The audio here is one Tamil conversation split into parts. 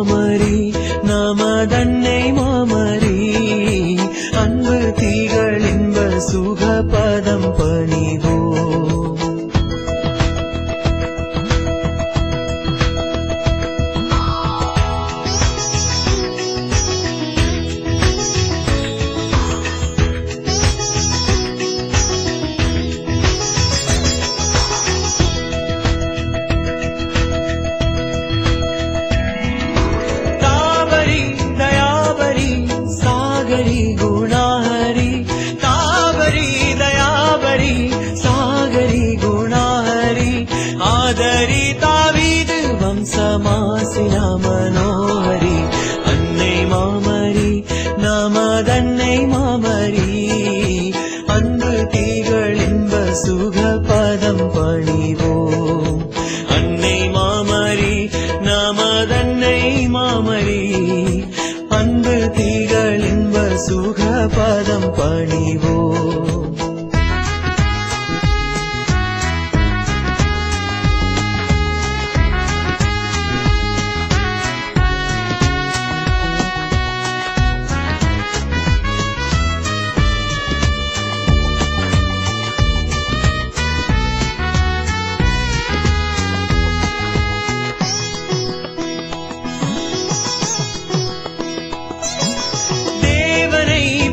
மாமரி நமதன்னை மாமரி அன்பு திகழ் இன்ப சுகபதம் பணிவோம். ஆதரி தாவீது வம்சமாசினா மனோஹரி அன்னை மாமரி நமதன்னை மாமரி அன்பு திகழ் இன்ப சுகபதம் பணிவோம். அன்னை மாமரி நமதன்னை மாமரி அன்பு திகழ் இன்ப சுகபதம் பணிவோம்.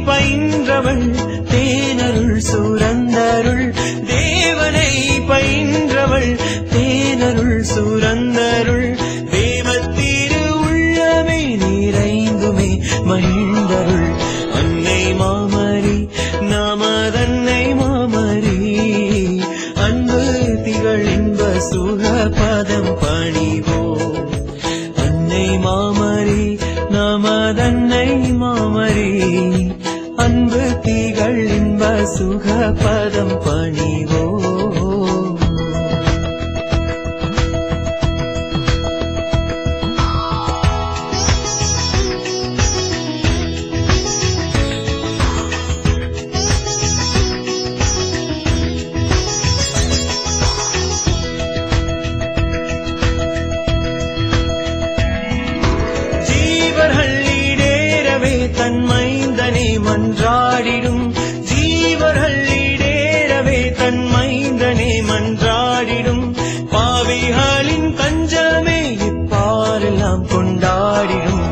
பயின்றவள் தேனருள் சுரந்தருள் தேவனை பயின்றவள் தேனருள் சுரந்தருள் தேவத்திரு உள்ளமே நிறைந்துமே மகிழ்ந்தருள் அன்னை மாமரி நமதன்னை மாமரி அன்பு திகழ் இன்ப சுகபதம் பணிவோம். அன்னை மாமரி நமதன்னை மாமரி அன்பு திகழ் இன்ப சுகபதம் பணிவோம். ஜீவர்கள் ஈடேறவே தன் மைந்தனை மன்றாடிடும் ஜீவர்கள் ஈடேறவே தன் மைந்தனை மன்றாடிடும் பாவிகளின் கஞ்சமே இப்பாரெல்லாம் கொண்டாடிடும்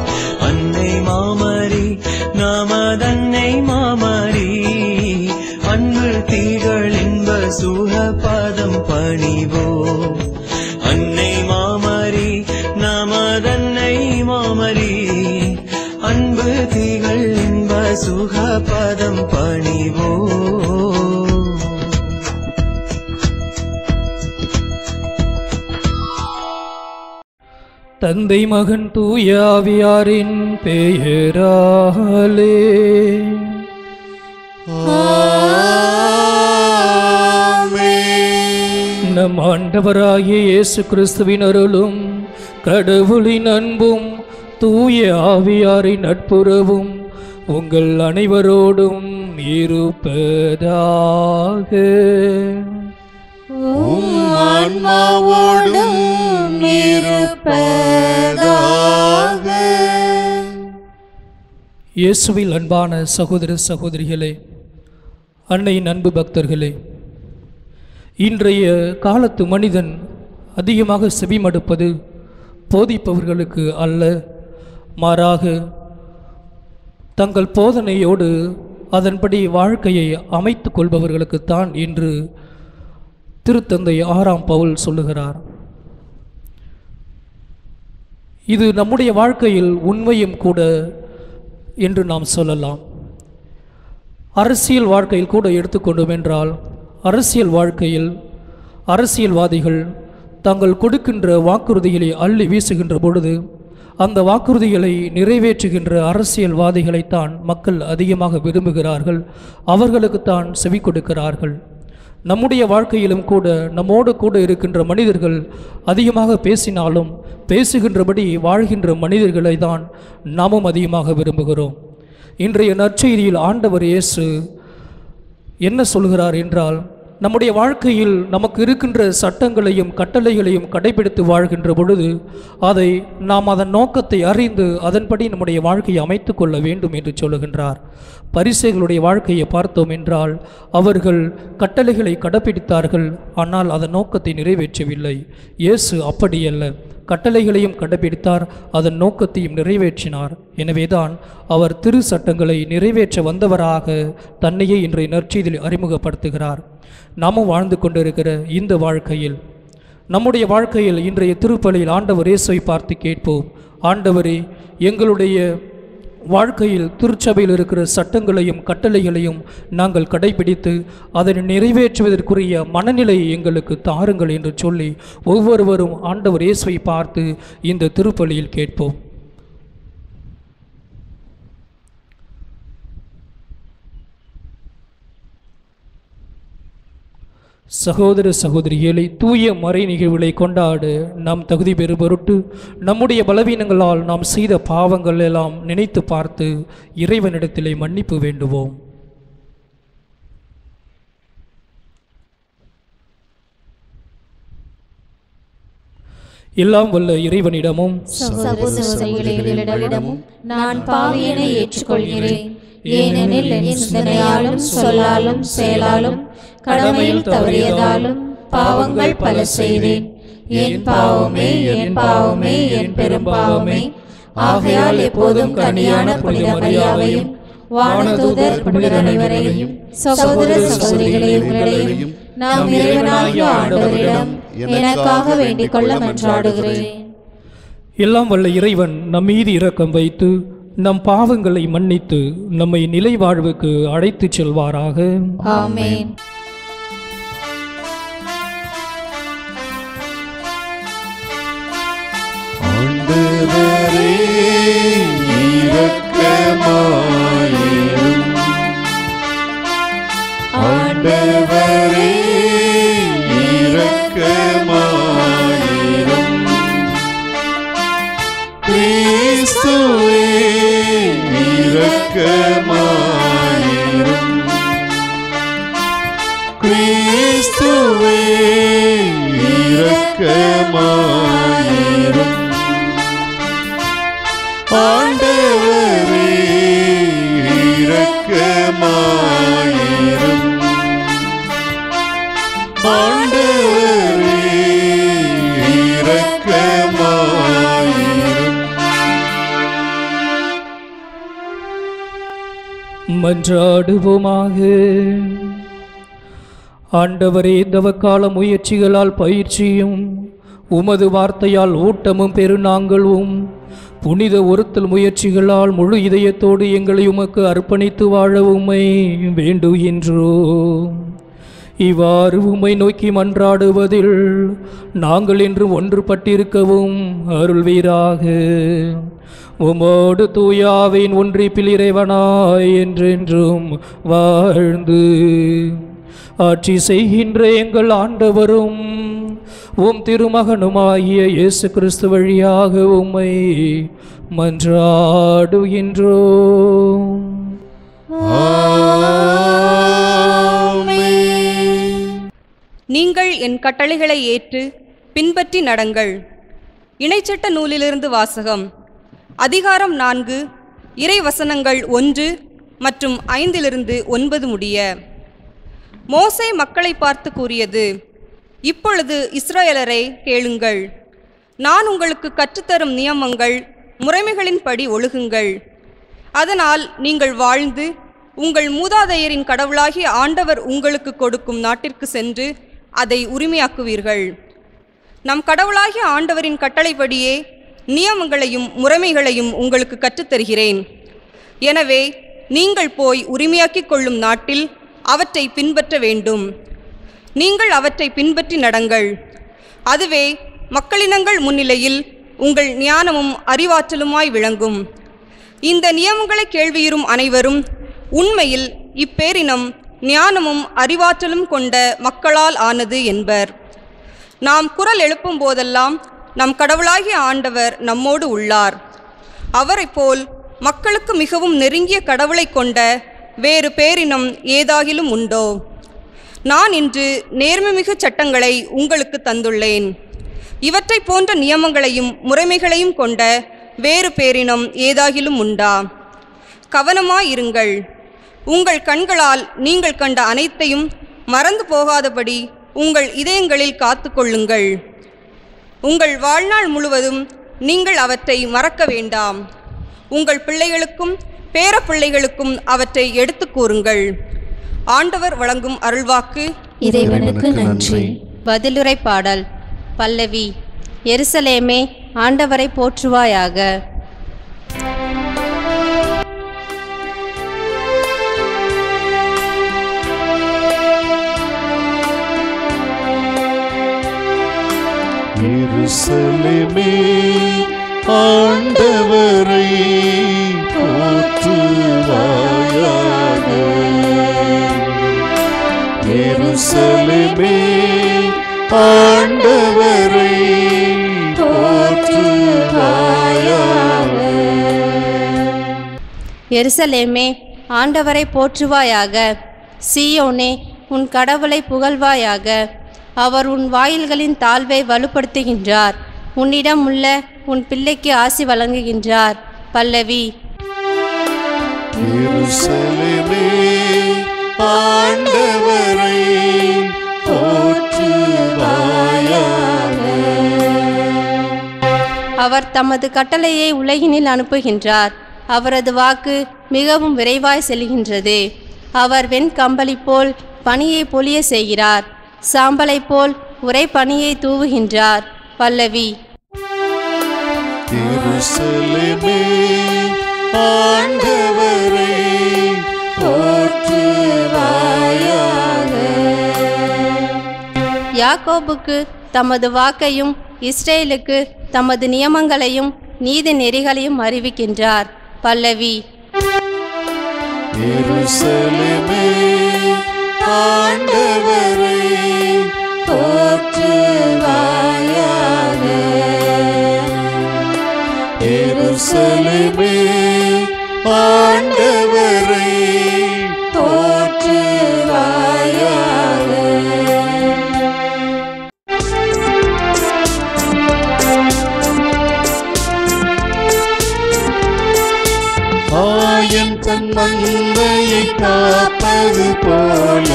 அன்னை மாமரி நமதன்னை மாமரி அன்பு திகழ் இன்ப சுகபதம் பணிவோம். அன்னை மாமரி நமதன்னை மாமரி அன்பு திகழ் இன்ப சுகபதம் பணிவோம். தந்தை மகன் தூய ஆவியாரின் பெயராலே நம் ஆண்டவராகிய இயேசு கிறிஸ்துவின் அருளும் கடவுளின் அன்பும் தூய ஆவியாரின் நட்புறவும் உங்கள் அனைவரோடும் இருப்பதாக. ஆன்மாவோடும் இருப்பதாக. இயேசுவில் அன்பான சகோதர சகோதரிகளே, அன்னையின் அன்பு பக்தர்களே, இன்றைய காலத்து மனிதன் அதிகமாக செவிமடுப்பது போதிப்பவர்களுக்கு அல்ல, மாறாக தங்கள் போதனையோடு அதன்படி வாழ்க்கையை அமைத்து கொள்பவர்களுக்குத்தான் என்று திருத்தந்தை 6ஆம் பவுல் சொல்லுகிறார். இது நம்முடைய வாழ்க்கையில் உண்மையும் கூட என்று நாம் சொல்லலாம். அரசியல் வாழ்க்கையில் கூட எடுத்துக்கொண்டோம் என்றால், அரசியல் வாழ்க்கையில் அரசியல்வாதிகள் தாங்கள் கொடுக்கின்ற வாக்குறுதிகளை அள்ளி வீசுகின்ற பொழுது அந்த வாக்குறுதிகளை நிறைவேற்றுகின்ற அரசியல்வாதிகளைத்தான் மக்கள் அதிகமாக விரும்புகிறார்கள், அவர்களுக்குத்தான் செவி கொடுக்கிறார்கள். நம்முடைய வாழ்க்கையிலும் கூட நம்மோடு கூட இருக்கின்ற மனிதர்கள் அதிகமாக பேசினாலும் பேசுகின்றபடி வாழ்கின்ற மனிதர்களை தான் நாமும் அதிகமாக விரும்புகிறோம். இன்றைய நற்செய்தியில் ஆண்டவர் இயேசு என்ன சொல்கிறார் என்றால், நம்முடைய வாழ்க்கையில் நமக்கு இருக்கின்ற சட்டங்களையும் கட்டளைகளையும் கடைபிடித்து வாழ்கின்ற பொழுது அதை நாம் அதன் நோக்கத்தை அறிந்து அதன்படி நம்முடைய வாழ்க்கையை அமைத்து கொள்ள வேண்டும் என்று சொல்லுகின்றார். பரிசேயர்களுடைய வாழ்க்கையை பார்த்தோம் என்றால் அவர்கள் கட்டளைகளை கடைபிடித்தார்கள், ஆனால் அதன் நோக்கத்தை நிறைவேற்றவில்லை. இயேசு அப்படியல்ல, கட்டளைகளையும் கடைபிடித்தார், அதன் நோக்கத்தையும் நிறைவேற்றினார். எனவேதான் அவர் திரு சட்டங்களை நிறைவேற்ற வந்தவராக தன்னையே இன்றைய நற்செய்தியில் அறிமுகப்படுத்துகிறார். நாமும் வாழ்ந்து கொண்டிருக்கிற இந்த வாழ்க்கையில், நம்முடைய வாழ்க்கையில் இன்றைய திருப்பலியில் ஆண்டவர் இயேசுவை பார்த்து கேட்போம், ஆண்டவரே, எங்களுடைய வாழ்க்கையில் திருச்சபையில் இருக்கிற சட்டங்களையும் கட்டளைகளையும் நாங்கள் கடைபிடித்து அதனை நிறைவேற்றுவதற்குரிய மனநிலையை எங்களுக்கு தாருங்கள் என்று சொல்லி ஒவ்வொருவரும் ஆண்டவர் இயேசுவை பார்த்து இந்த திருப்பலியில் கேட்போம். சகோதர சகோதரிகளை தூய மறை நிகழ்வுகளை கொண்டாட நாம் தகுதி பெறும் பொருட்டு நம்முடைய பலவீனங்களால் நாம் செய்த பாவங்கள் எல்லாம் நினைத்து பார்த்து இறைவனிடத்திலே மன்னிப்பு வேண்டுவோம். எல்லாம் வல்ல இறைவனிடமும் சகோதரர்களிடமும் நான் பாவியனை ஏற்றுக்கொள்கிறேன். ஏனெனில் என் சிந்தனையாலும் சொல்லாலும் செயலாலும் கடமையில் தவறியதாலும் பாவங்கள் பல செய்தேன். என் பாவமே என் பாவமே என் பெரும்பாவமே. ஆகையால் எப்போதும் கனியான புனித மரியாவையும் வானதூதர் புனிதர் அனைவரையும் சகோதர சகோதரிகளை உங்களையும் நாம் இறைவனாகிய ஆண்டவரிடம் எனக்காக வேண்டிக் கொள்ள மன்றாடுகிறேன். எல்லாம் வல்ல இறைவன் நம் மீது இரக்கம் வைத்து நம் பாவங்களை மன்னித்து நம்மை நிலை வாழ்வுக்கு அழைத்துச் செல்வாராக. ஆமென். ஆண்டவரே இரக்கமாயிரும். ஆண்டவரே இரக்கமாயிரும். கிறிஸ்துவே இரக்கமாயிரும். கிறிஸ்துவே இரக்கமாயிரும். ஆண்டவரே இரக்கமாயிரும். ஆண்டவரே இரக்கமாயிரும். மன்றாடுவோமாக. ஆண்டவரே, தவக்கால முயற்சிகளால் பயிற்சியும் உமது வார்த்தையால் ஊட்டமும் பெருநாங்களும் புனித ஒருத்தல் முயற்சிகளால் முழு இதயத்தோடு எங்களை உமக்கு அர்ப்பணித்து வாழ உம்மை வேண்டுகின்றோம். இவ்வாறு உம்மை நோக்கி மன்றாடுவதில் நாங்கள் என்று ஒன்றுபட்டிருக்கவும் அருள்வீராக. உமோடு தூயாவின் ஒன்றிப்பில் இறைவனாய் என்றென்றும் வாழ்ந்து ஆட்சி செய்கின்ற எங்கள் ஆண்டவரும் உம் திருமகனுமாகிய இயேசு கிறிஸ்து வழியாக உம்மை மன்றாடுகின்றோம். நீங்கள் என் கட்டளைகளை ஏற்று பின்பற்றி நடங்கள். இணைச்சட்ட நூலிலிருந்து வாசகம். அதிகாரம் 4, இறை வசனங்கள் 1 மற்றும் 5-9 முடிய. மோசே மக்களை பார்த்து கூறியது: இப்பொழுது இஸ்ரவேலரை கேளுங்கள். நான் உங்களுக்கு கற்றுத்தரும் நியமங்கள் முறைமைகளின்படி ஒழுகுங்கள். அதனால் நீங்கள் வாழ்ந்து உங்கள் மூதாதையரின் கடவுளாகிய ஆண்டவர் உங்களுக்கு கொடுக்கும் நாட்டிற்கு சென்று அதை உரிமையாக்குவீர்கள். நம் கடவுளாகிய ஆண்டவரின் கட்டளைப்படியே நியமங்களையும் முறைமைகளையும் உங்களுக்கு கற்றுத்தருகிறேன். எனவே நீங்கள் போய் உரிமையாக்கிக் கொள்ளும் நாட்டில் அவற்றை பின்பற்ற வேண்டும். நீங்கள் அவற்றை பின்பற்றி நடங்கள். அதுவே மக்களினங்கள் முன்னிலையில் உங்கள் ஞானமும் அறிவாற்றலுமாய் விளங்கும். இந்த நியமங்களை கேள்வியுறும் அனைவரும் உண்மையில் இப்பேரினம் ஞானமும் அறிவாற்றலும் கொண்ட மக்களால் ஆனது என்பர். நாம் குரல் எழுப்பும் போதெல்லாம் நம் கடவுளாகிய ஆண்டவர் நம்மோடு உள்ளார். அவரைப் போல் மக்களுக்கு மிகவும் நெருங்கிய கடவுளை கொண்ட வேறு பேரினம் ஏதாகிலும் உண்டோ? நான் இன்று நேர்மைமிகு சட்டங்களை உங்களுக்கு தந்துள்ளேன். இவற்றை போன்ற நியமங்களையும் முறைமைகளையும் கொண்ட வேறு பேரினம் ஏதாகிலும் உண்டா? கவனமாயிருங்கள். உங்கள் கண்களால் நீங்கள் கண்ட அனைத்தையும் மறந்து போகாதபடி உங்கள் இதயங்களில் காத்து கொள்ளுங்கள். உங்கள் வாழ்நாள் முழுவதும் நீங்கள் அவற்றை மறக்க வேண்டாம். உங்கள் பிள்ளைகளுக்கும் பேரப்பிள்ளைகளுக்கும் அவற்றை எடுத்து கூறுங்கள். ஆண்டவர் வழங்கும் அருள்வாக்கு. இறைவனுக்கு நன்றி. பதிலுரை பாடல். பல்லவி. எருசலேமே, ஆண்டவரை போற்றுவாயாக. எருசலேமே, ஆண்டவரை போற்றுவாயாக. எருசலேமே, ஆண்டவரை போற்றுவாயாக. எருசலேமே, ஆண்டவரை போற்றுவாயாக. சீயோனே, உன் கடவுளை புகழ்வாயாக. அவர் உன் வாயில்களின் தாழ்வை வலுப்படுத்துகின்றார். உன்னிடம் உள்ள உன் பிள்ளைக்கு ஆசி வழங்குகின்றார். பல்லவி. எருசலேமே, ஆண்டவரை போற்றுவாயாக. அவர் தமது கட்டளையை உலகினில் அனுப்புகின்றார். அவரது வாக்கு மிகவும் விரைவாய் செல்கின்றது. அவர் வெண்கம்பளி போல் பனியை பொழிய செய்கிறார். சாம்பலை போல் உரை பனியை தூவுகின்றார். பல்லவி. எருசலேமே, ஆண்டவரை போற்றுவாயாக. யாக்கோபுக்கு தமது வாக்கையும் இஸ்ரேலுக்கு தமது நியமங்களையும் நீதி நெறிகளையும் அறிவிக்கின்றார். பல்லவி. எருசலேமே, ஆண்டவரை போற்றுவாயாக. எருசலேமே, ஆண்டவரை போற்றுவாயாக. ஆயன் தன் மந்தையை காப்பது போல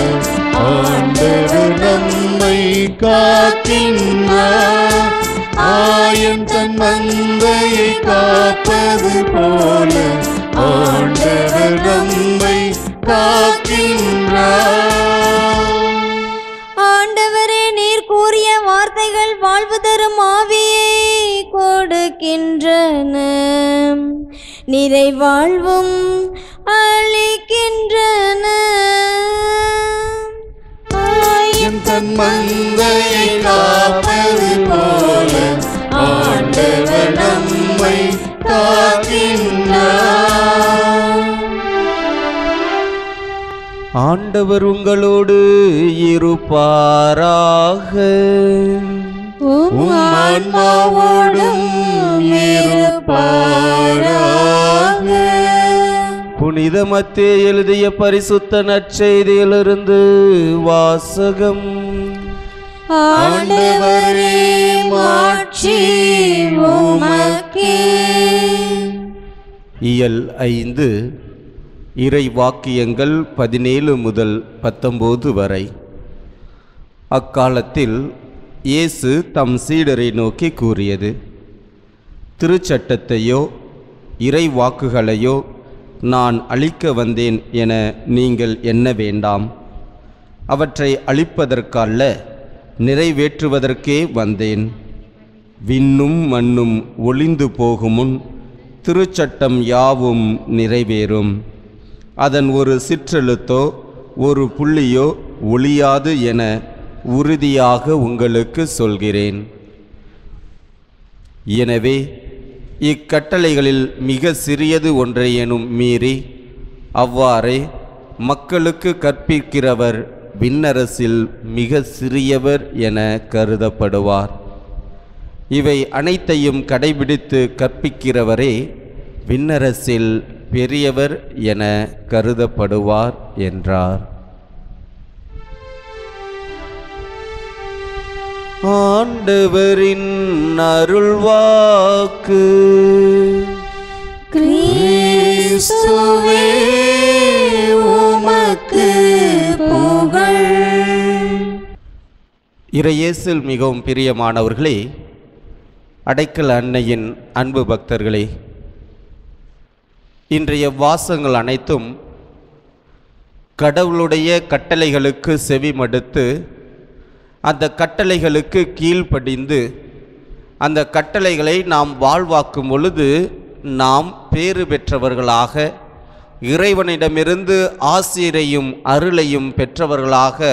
ஆண்டவர் நம்மை காக்கின்றார். ஆயன் தன் மந்தையை காப்பது போல ஆண்டவர் நம்மை காக்கின்றார். ஆண்டவரே, நீர் கூறிய வார்த்தைகள் வாழ்வு தரும் ஆவியை கொடுக்கின்றன, நிறைவாழ்வும் அளிக்கின்றன. ஆயன் தன் மந்தையை காப்பது போல ஆண்டவர் நம்மை காக்கின்றார். ஆண்டவர் உங்களோடு இருப்பாராக. உம் ஆன்மாவோடும் இருப்பாராக. புனித மத்தேயு எழுதிய பரிசுத்த நற்செய்தியிலிருந்து வாசகம். ஆண்டவரே, மாட்சி உமக்கே. இயல் 5 இறை வாக்கியங்கள் 17 முதல் 19 வரை. அக்காலத்தில் இயேசு தம் சீடரை நோக்கி கூறியது: திருச்சட்டத்தையோ இறை வாக்குகளையோ நான் அழிக்க வந்தேன் என நீங்கள் எண்ண வேண்டாம். அவற்றை அழிப்பதற்கல்ல, நிறைவேற்றுவதற்கே வந்தேன். விண்ணும் மண்ணும் ஒளிந்து போகுமுன் திருச்சட்டம் யாவும் நிறைவேறும். அதன் ஒரு சிற்றெழுத்தோ ஒரு புள்ளியோ ஒளியாது என உறுதியாக உங்களுக்கு சொல்கிறேன். எனவே இக்கட்டளைகளில் மிக சிறியது ஒன்றையேனும் மீறி அவ்வாறே மக்களுக்கு கற்பிக்கிறவர் விண்ணரசில் மிக சிறியவர் என கருதப்படுவார். இவை அனைத்தையும் கடைபிடித்து கற்பிக்கிறவரே விண்ணரசில் பெரியவர் என கருதப்படுவார் என்றார். ஆண்டவரின் அருள்வாக்கு. கிறிஸ்துவே உமக்கு புகழ். இறையேசில் மிகவும் பிரியமானவர்களே, அடைக்கல அன்னையின் அன்பு பக்தர்களே, இன்றைய வாசகங்கள் அனைத்தும் கடவுளுடைய கட்டளைகளுக்கு செவி மடுத்து அந்த கட்டளைகளுக்கு கீழ்ப்படிந்து அந்த கட்டளைகளை நாம் வாழ்வாக்கும் பொழுது நாம் பேறு பெற்றவர்களாக, இறைவனிடமிருந்து ஆசிரையும் அருளையும் பெற்றவர்களாக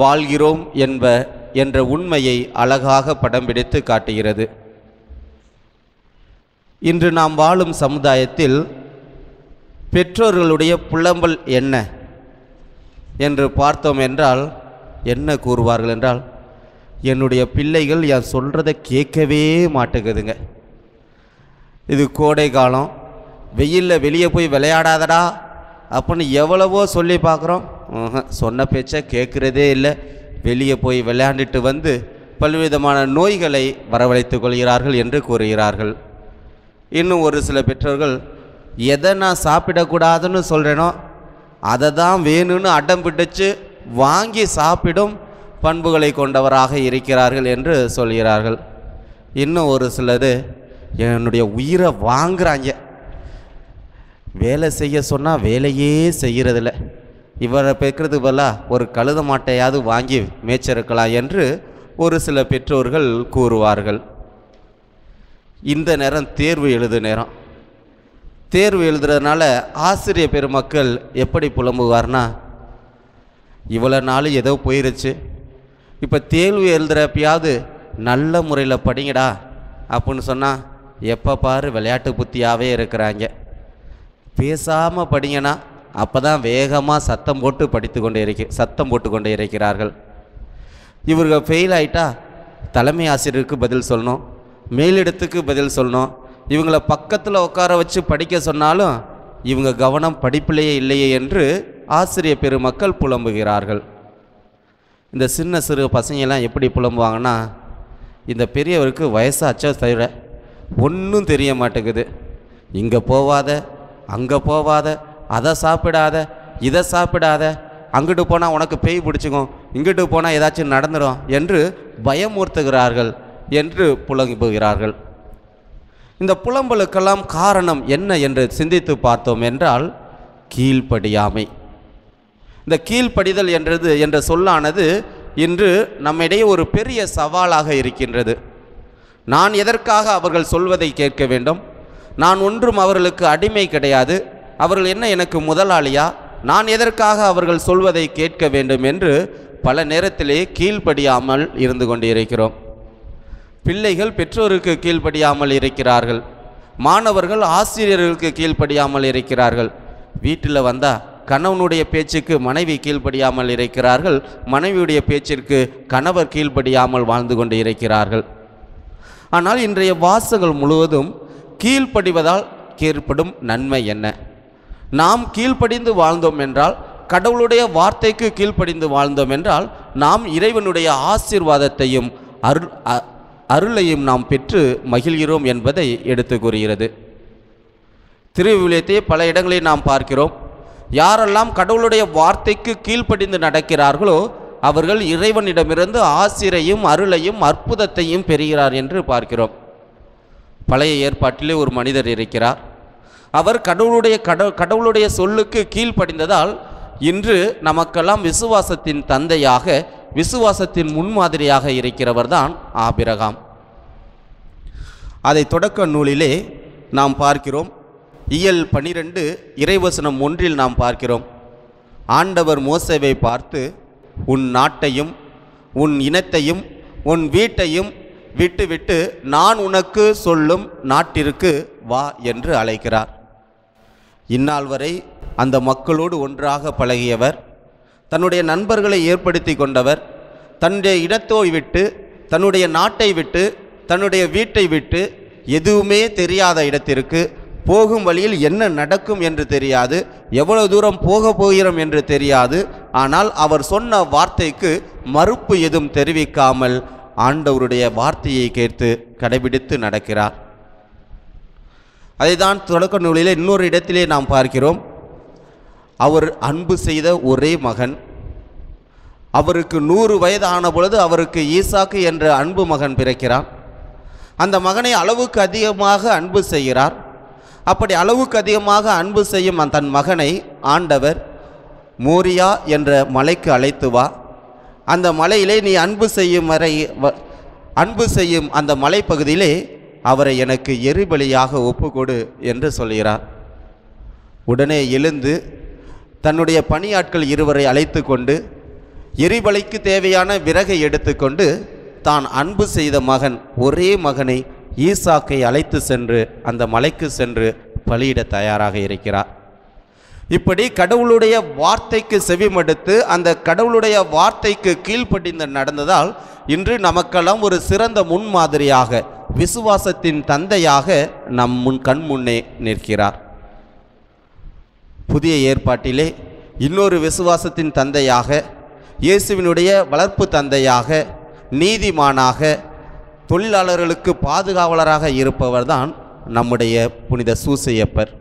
வாழ்கிறோம் என்ற உண்மையை அழகாக படம் பிடித்து காட்டுகிறது. இன்று நாம் வாழும் சமுதாயத்தில் பெற்றோர்களுடைய புலம்பல் என்ன என்று பார்த்தோம் என்றால் என்ன கூறுவார்கள் என்றால், என்னுடைய பிள்ளைகள் என் சொல்கிறத கேட்கவே மாட்டேங்குதுங்க. இது கோடை காலம், வெயிலில் வெளியே போய் விளையாடாதடா அப்படின்னு எவ்வளவோ சொல்லி பார்க்குறோம். சொன்ன பேச்சை கேட்குறதே இல்லை. வெளியே போய் விளையாண்டுட்டு வந்து பல்விதமான நோய்களை வரவழைத்து கொள்கிறார்கள் என்று கூறுகிறார்கள். இன்னும் ஒரு சில பெற்றோர்கள், எதை நான் சாப்பிடக்கூடாதுன்னு சொல்கிறேனோ அதை தான் வேணும்னு அடம் பிடிச்சு வாங்கி சாப்பிடும் பண்புகளை கொண்டவராக இருக்கிறார்கள் என்று சொல்கிறார்கள். இன்னும் ஒரு சிலர் என்னுடைய உயிரை வாங்குறாங்க, வேலை செய்ய சொன்னால் வேலையே செய்கிறதில்ல, இவரை பெக்கிறது பதிலாக ஒரு கழுத மாட்டையாவது வாங்கி மேய்ச்சிருக்கலாம் என்று ஒரு சில பெற்றோர்கள் கூறுவார்கள். இந்த நேரம் தேர்வு எழுது நேரம். தேர்வு எழுதுறதுனால ஆசிரியர் பெருமக்கள் எப்படி புலம்புவார்னா, இவ்வளோ நாள் ஏதோ போயிருச்சு, இப்போ தேர்வு எழுதுகிறப்பயாவது நல்ல முறையில் படிங்கடா அப்படின்னு சொன்னால் எப்போ பாரு விளையாட்டு புத்தியாகவே இருக்கிறாங்க. பேசாமல் படிங்கன்னா அப்போ தான் வேகமாக சத்தம் போட்டு கொண்டே இருக்கிறார்கள். இவர்கள் ஃபெயில் ஆகிட்டா தலைமை ஆசிரியருக்கு பதில் சொல்லணும், மேலிடத்துக்கு பதில் சொல்லணும். இவங்களை பக்கத்தில் உட்கார வச்சு படிக்க சொன்னாலும் இவங்க கவனம் படிப்பிலேயே இல்லையே என்று ஆசிரியர் பெருமக்கள் புலம்புகிறார்கள். இந்த சின்ன சிறு பசங்கெல்லாம் எப்படி புலம்புவாங்கன்னா, இந்த பெரியவருக்கு வயசாச்சோ தவிர ஒன்றும் தெரிய மாட்டேங்குது, இங்கே போவாத அங்கே போவாத, அதை சாப்பிடாத இதை சாப்பிடாத, அங்கிட்டு போனால் உனக்கு பேய் பிடிச்சிக்கும், இங்கிட்டு போனால் ஏதாச்சும் நடந்துடும் என்று பயமுறுத்துகிறார்கள் என்று புலம்புகிறார்கள். இந்த புலம்பலுக்கெல்லாம் காரணம் என்ன என்று சிந்தித்து பார்த்தோம் என்றால் கீழ்ப்படியாமை. இந்த கீழ்ப்படிதல் என்ற சொல்லானது இன்று நம்மிடையே ஒரு பெரிய சவாலாக இருக்கின்றது. நான் எதற்காக அவர்கள் சொல்வதை கேட்க வேண்டும்? நான் ஒன்றும் அவர்களுக்கு அடிமை கிடையாது. அவர்கள் என்ன எனக்கு முதலாளியா? நான் எதற்காக அவர்கள் சொல்வதை கேட்க வேண்டும் என்று பல நேரத்திலே கீழ்ப்படியாமல் இருந்து கொண்டிருக்கிறோம். பிள்ளைகள் பெற்றோருக்கு கீழ்ப்படியாமல் இருக்கிறார்கள், மாணவர்கள் ஆசிரியர்களுக்கு கீழ்ப்படியாமல் இருக்கிறார்கள். வீட்டில் வந்தால் கணவனுடைய பேச்சுக்கு மனைவி கீழ்ப்படியாமல் இருக்கிறார்கள், மனைவியுடைய பேச்சிற்கு கணவர் கீழ்ப்படியாமல் வாழ்ந்து கொண்டு இருக்கிறார்கள். ஆனால் இன்றைய வாசகங்கள் முழுவதும் கீழ்ப்படிவதால் ஏற்படும் நன்மை என்ன? நாம் கீழ்ப்படிந்து வாழ்ந்தோம் என்றால், கடவுளுடைய வார்த்தைக்கு கீழ்ப்படிந்து வாழ்ந்தோம் என்றால், நாம் இறைவனுடைய ஆசீர்வாதத்தையும் அருளையும் நாம் பெற்று மகிழ்கிறோம் என்பதை எடுத்து கூறுகிறது. திருவிவிலியத்தை பல இடங்களில் நாம் பார்க்கிறோம். யாரெல்லாம் கடவுளுடைய வார்த்தைக்கு கீழ்ப்படிந்து நடக்கிறார்களோ அவர்கள் இறைவனிடமிருந்து ஆசிரையும் அருளையும் அற்புதத்தையும் பெறுகிறார் என்று பார்க்கிறோம். பழைய ஏற்பாட்டிலே ஒரு மனிதர் இருக்கிறார். அவர் கடவுளுடைய சொல்லுக்கு கீழ்ப்படிந்ததால் இன்று நமக்கெல்லாம் விசுவாசத்தின் தந்தையாக, விசுவாசத்தின் முன்மாதிரியாக இருக்கிறவர் தான் ஆபிரகாம். அதை தொடக்க நூலிலே நாம் பார்க்கிறோம். இயல் 12 இறைவசனம் 1 நாம் பார்க்கிறோம். ஆண்டவர் மோசேவை பார்த்து, உன் நாட்டையும் உன் இனத்தையும் உன் வீட்டையும் விட்டுவிட்டு நான் உனக்கு சொல்லும் நாட்டிற்கு வா என்று அழைக்கிறார். இந்நாள் வரை அந்த மக்களோடு ஒன்றாக பழகியவர், தன்னுடைய நண்பர்களை ஏற்படுத்தி கொண்டவர், தன்னுடைய இடத்தை விட்டு, தன்னுடைய நாட்டை விட்டு, தன்னுடைய வீட்டை விட்டு எதுவுமே தெரியாத இடத்திற்கு, போகும் வழியில் என்ன நடக்கும் என்று தெரியாது, எவ்வளவு தூரம் போகிறோம் என்று தெரியாது, ஆனால் அவர் சொன்ன வார்த்தைக்கு மறுப்பு எதுவும் தெரிவிக்காமல் ஆண்டவருடைய வார்த்தையை கேட்டு கடைபிடித்து நடக்கிறார். அதைதான் தொடக்க நூலிலே இன்னொரு இடத்திலே நாம் பார்க்கிறோம். அவர் அன்பு செய்த ஒரே மகன், அவருக்கு 100 வயது ஆன பொழுது அவருக்கு ஈசாக்கு என்ற அன்பு மகன் பிறக்கிறான். அந்த மகனை அளவுக்கு அதிகமாக அன்பு செய்கிறார். அப்படி அளவுக்கு அதிகமாக அன்பு செய்யும் தன் மகனை ஆண்டவர் மோரியா என்ற மலைக்கு அழைத்து வா, அந்த மலையிலே நீ அன்பு செய்யும் அந்த மலைப்பகுதியிலே அவரை எனக்கு எரிபலியாக ஒப்புக்கொடு என்று சொல்கிறார். உடனே எழுந்து தன்னுடைய பணியாட்கள் 2 அழைத்து கொண்டு எரிபலிக்கு தேவையான விறகை எடுத்துக்கொண்டு தான் அன்பு செய்த மகன் ஒரே மகனை ஈசாக்கை அழைத்து சென்று அந்த மலைக்கு சென்று பலியிட தயாராக இருக்கிறார். இப்படி கடவுளுடைய வார்த்தைக்கு செவிமடுத்து அந்த கடவுளுடைய வார்த்தைக்கு கீழ்ப்படிந்து நடந்ததால் இன்று நமக்கெல்லாம் ஒரு சிறந்த முன்மாதிரியாக, விசுவாசத்தின் தந்தையாக நம் கண் முன்னே நிற்கிறார். புதிய ஏற்பாட்டிலே இன்னொரு விசுவாசத்தின் தந்தையாக, இயேசுவினுடைய வளர்ப்பு தந்தையாக, நீதிமானாக, தொழிலாளர்களுக்கு பாதுகாவலராக இருப்பவர்தான் நம்முடைய புனித சூசையப்பர்.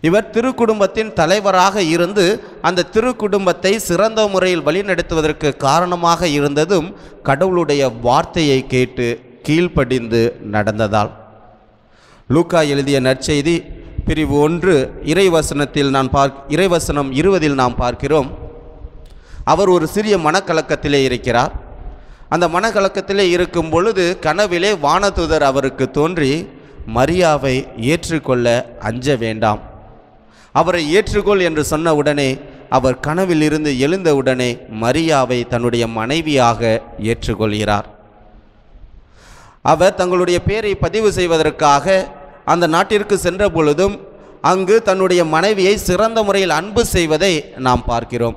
இவர் திருக்குடும்பத்தின் தலைவராக இருந்து அந்த திருக்குடும்பத்தை சிறந்த முறையில் வழிநடத்துவதற்கு காரணமாக இருந்ததும் கடவுளுடைய வார்த்தையை கேட்டு கீழ்ப்படிந்து நடந்ததால். லூக்கா எழுதிய நற்செய்தி பிரிவு 1 இறைவசனம் 20 நாம் பார்க்கிறோம். அவர் ஒரு சிறிய மனக்கலக்கத்திலே இருக்கிறார். அந்த மனக்கலக்கத்திலே இருக்கும் பொழுது கனவிலே வானதூதர் அவருக்கு தோன்றி, மரியாவை ஏற்றுக்கொள்ள அஞ்ச வேண்டாம், அவரை ஏற்றுக்கொள் என்று சொன்ன உடனே அவர் கனவில் இருந்து எழுந்தவுடனே மரியாவை தன்னுடைய மனைவியாக ஏற்றுக்கொள்கிறார். அவர் தங்களுடைய பெயரை பதிவு செய்வதற்காக அந்த நாட்டிற்கு சென்ற பொழுதும் அங்கு தன்னுடைய மனைவியை சிறந்த முறையில் அன்பு செய்வதை நாம் பார்க்கிறோம்.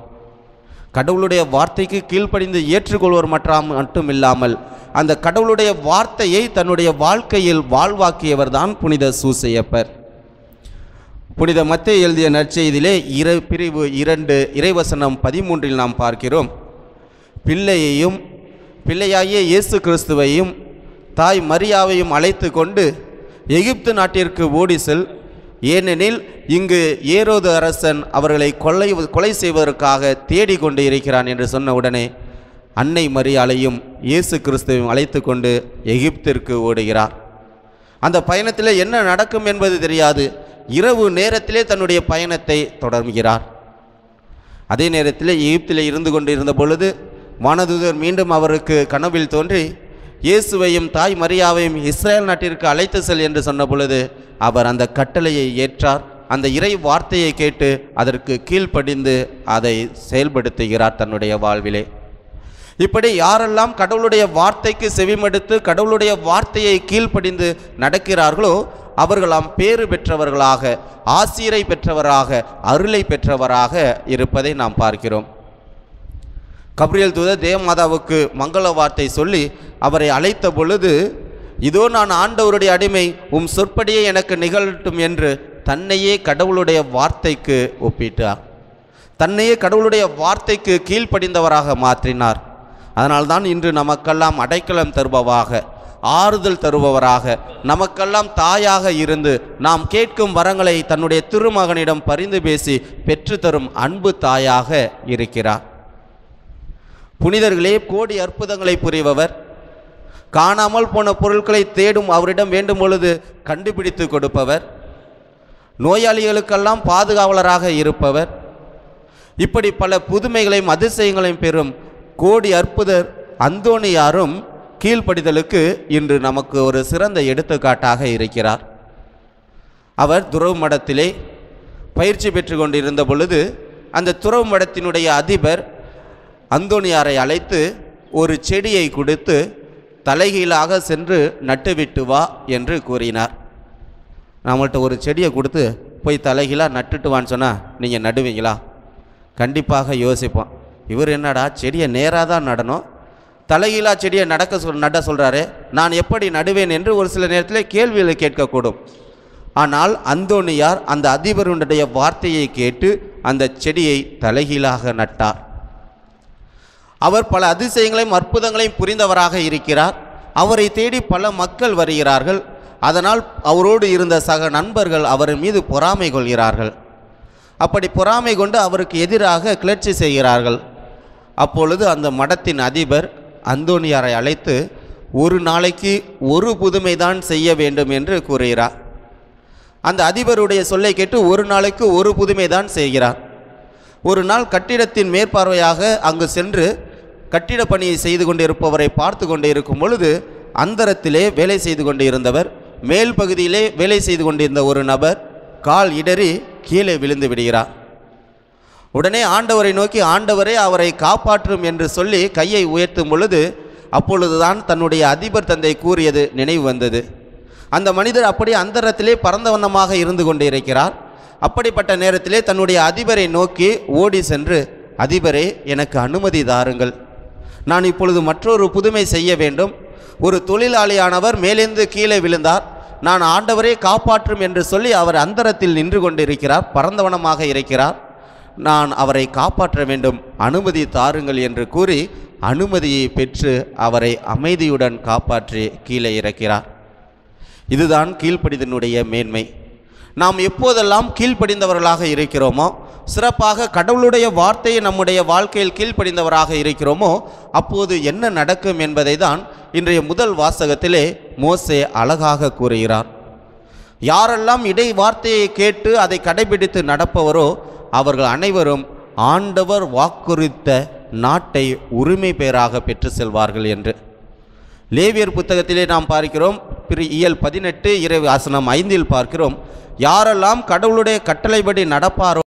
கடவுளுடைய வார்த்தைக்கு கீழ்ப்படிந்து ஏற்றுக்கொள்வோர் மட்டுமில்லாமல் அந்த கடவுளுடைய வார்த்தையை தன்னுடைய வாழ்க்கையில் வாழ்வாக்கியவர் தான் புனித சூசையப்பர். புனித மத்தேயு எழுதிய நற்செய்தியிலே பிரிவு 2 இறைவசனம் 13 நாம் பார்க்கிறோம். பிள்ளையாகிய இயேசு கிறிஸ்துவையும் தாய் மரியாவையும் அழைத்து கொண்டு எகிப்து நாட்டிற்கு ஓடி செல், ஏனெனில் இங்கு ஏரோது அரசன் அவர்களை கொலை செய்வதற்காக தேடிக்கொண்டு இருக்கிறான் என்று சொன்ன உடனே அன்னை மரியாளையும் இயேசு கிறிஸ்துவையும் அழைத்து கொண்டு எகிப்திற்கு ஓடுகிறார். அந்த பயணத்தில் என்ன நடக்கும் என்பது தெரியாது. இரவு நேரத்திலே தன்னுடைய பயணத்தை தொடர்கிறார். அதே நேரத்தில் எகிப்திலே இருந்து கொண்டிருந்த பொழுது வானதூதர் மீண்டும் அவருக்கு கனவில் தோன்றி இயேசுவையும் தாய் மரியாவையும் இஸ்ரேல் நாட்டிற்கு அழைத்து செல் என்று சொன்ன பொழுது அவர் அந்த கட்டளையை ஏற்றார். அந்த இறை வார்த்தையை கேட்டு அதற்கு கீழ்ப்படிந்து அதை செயல்படுத்துகிறார் தன்னுடைய வாழ்விலே. இப்படி யாரெல்லாம் கடவுளுடைய வார்த்தைக்கு செவிமடுத்து கடவுளுடைய வார்த்தையை கீழ்ப்படிந்து நடக்கிறார்களோ அவர்களாம் பேறு பெற்றவர்களாக, ஆசீரை பெற்றவராக, அருளை பெற்றவராக இருப்பதை நாம் பார்க்கிறோம். கப்ரியேல் தூதர் தேவமாதாவுக்கு மங்கள வார்த்தை சொல்லி அவரை அழைத்த பொழுது, இதோ நான் ஆண்டவருடைய அடிமை, உம் சொற்படியே எனக்கு நிகழட்டும் என்று தன்னையே கடவுளுடைய வார்த்தைக்கு ஒப்பிட்டார். தன்னையே கடவுளுடைய வார்த்தைக்கு கீழ்ப்படிந்தவராக மாற்றினார். அதனால்தான் இன்று நமக்கெல்லாம் அடைக்கலம் தருபவராக, ஆறுதல் தருபவராக, நமக்கெல்லாம் தாயாக இருந்து நாம் கேட்கும் வரங்களை தன்னுடைய திருமகனிடம் பரிந்து பேசி பெற்றுத்தரும் அன்பு தாயாக இருக்கிறார். புனிதர்களே, கோடி அற்புதங்களை புரிபவர், காணாமல் போன பொருட்களை தேடும் அவரிடம் வேண்டும் பொழுது கண்டுபிடித்து கொடுப்பவர், நோயாளிகளுக்கெல்லாம் பாதுகாவலராக இருப்பவர், இப்படி பல புதுமைகளையும் அதிசயங்களையும் பெறும் கோடி அற்புதர் அந்தோணியாரும் கீழ்ப்படிதலுக்கு இன்று நமக்கு ஒரு சிறந்த எடுத்துக்காட்டாக இருக்கிறார். அவர் துறவு மடத்திலே பயிற்சி பெற்று கொண்டிருந்த பொழுது அந்த துறவு மடத்தினுடைய அதிபர் அந்தோணியாரை அழைத்து ஒரு செடியை கொடுத்து தலைகீழாக சென்று நட்டுவிட்டு வா என்று கூறினார். நம்மள்கிட்ட ஒரு செடியை கொடுத்து போய் தலைகீழாக நட்டுட்டு வான்னு சொன்னால் நீங்கள் நடுவீங்களா? கண்டிப்பாக யோசிப்போம். இவர் என்னடா செடியை நேராக தான் நடணும், தலைகீழா செடியை நட சொல்கிறாரு, நான் எப்படி நடுவேன் என்று ஒரு சில நேரத்தில் கேள்விகளை கேட்கக்கூடும். ஆனால் அந்தோணியார் அந்த அதிபருடைய வார்த்தையை கேட்டு அந்த செடியை தலைகீழாக நட்டார். அவர் பல அதிசயங்களையும் அற்புதங்களையும் புரிந்தவராக இருக்கிறார். அவரை தேடி பல மக்கள் வருகிறார்கள். அதனால் அவரோடு இருந்த சக நண்பர்கள் அவர் மீது பொறாமை கொள்கிறார்கள். அப்படி பொறாமை கொண்டு அவருக்கு எதிராக கிளர்ச்சி செய்கிறார்கள். அப்பொழுது அந்த மடத்தின் அதிபர் அந்தோனியாரை அழைத்து ஒரு நாளைக்கு ஒரு புதுமைதான் செய்ய வேண்டும் என்று கூறுகிறார். அந்த அதிபருடைய சொல்லை கேட்டு ஒரு நாளைக்கு ஒரு புதுமைதான் செய்கிறார். ஒரு நாள் கட்டிடத்தின் மேற்பார்வையாக அங்கு சென்று கட்டிட பணியை செய்து கொண்டிருப்பவரை பார்த்து கொண்டு இருக்கும் பொழுது அந்தரத்திலே வேலை செய்து கொண்டு இருந்தவர், மேல் பகுதியிலே வேலை செய்து கொண்டிருந்த ஒரு நபர் கால் இடறி கீழே விழுந்து விடுகிறார். உடனே ஆண்டவரை நோக்கி, ஆண்டவரே அவரை காப்பாற்றும் என்று சொல்லி கையை உயர்த்தும் பொழுது அப்பொழுதுதான் தன்னுடைய அதிபர் தந்தை கூறியது நினைவு வந்தது. அந்த மனிதர் அப்படியே அந்தரத்திலே பரந்த வண்ணமாக இருந்து கொண்டு இருக்கிறார். அப்படிப்பட்ட நேரத்திலே தன்னுடைய அதிபரை நோக்கி ஓடி சென்று, அதிபரே எனக்கு அனுமதி தாருங்கள், நான் இப்பொழுது மற்றொரு புதுமை செய்ய வேண்டும். ஒரு தொழிலாளியானவர் மேலேந்து கீழே விழுந்தார், நான் ஆண்டவரே காப்பாற்றும் என்று சொல்லி அவர் அந்தரத்தில் நின்று கொண்டு இருக்கிறார், பரந்தவனமாக இருக்கிறார், நான் அவரை காப்பாற்ற வேண்டும், அனுமதி தாருங்கள் என்று கூறி அனுமதியை பெற்று அவரை அமைதியுடன் காப்பாற்றி கீழே இறக்கிறார். இதுதான் கீழ்ப்படிதனுடைய மேன்மை. நாம் எப்போதெல்லாம் கீழ்ப்படிந்தவர்களாக இருக்கிறோமோ, சிறப்பாக கடவுளுடைய வார்த்தையை நம்முடைய வாழ்க்கையில் கீழ்ப்படிந்தவராக இருக்கிறோமோ, அப்போது என்ன நடக்கும் என்பதை தான் இன்றைய முதல் வாசகத்திலே மோசே அழகாக கூறுகிறார். யாரெல்லாம் இடை வார்த்தையை கேட்டு அதை கடைபிடித்து நடப்பவரோ அவர்கள் அனைவரும் ஆண்டவர் வாக்குறுத்த நாட்டை உரிமை பெயராக பெற்று செல்வார்கள் என்று. லேவியர் புத்தகத்திலே நாம் பார்க்கிறோம், இயல் 18 இறை வசனம் 5 பார்க்கிறோம், யாரெல்லாம் கடவுளுடைய கட்டளைப்படி நடப்பாரோ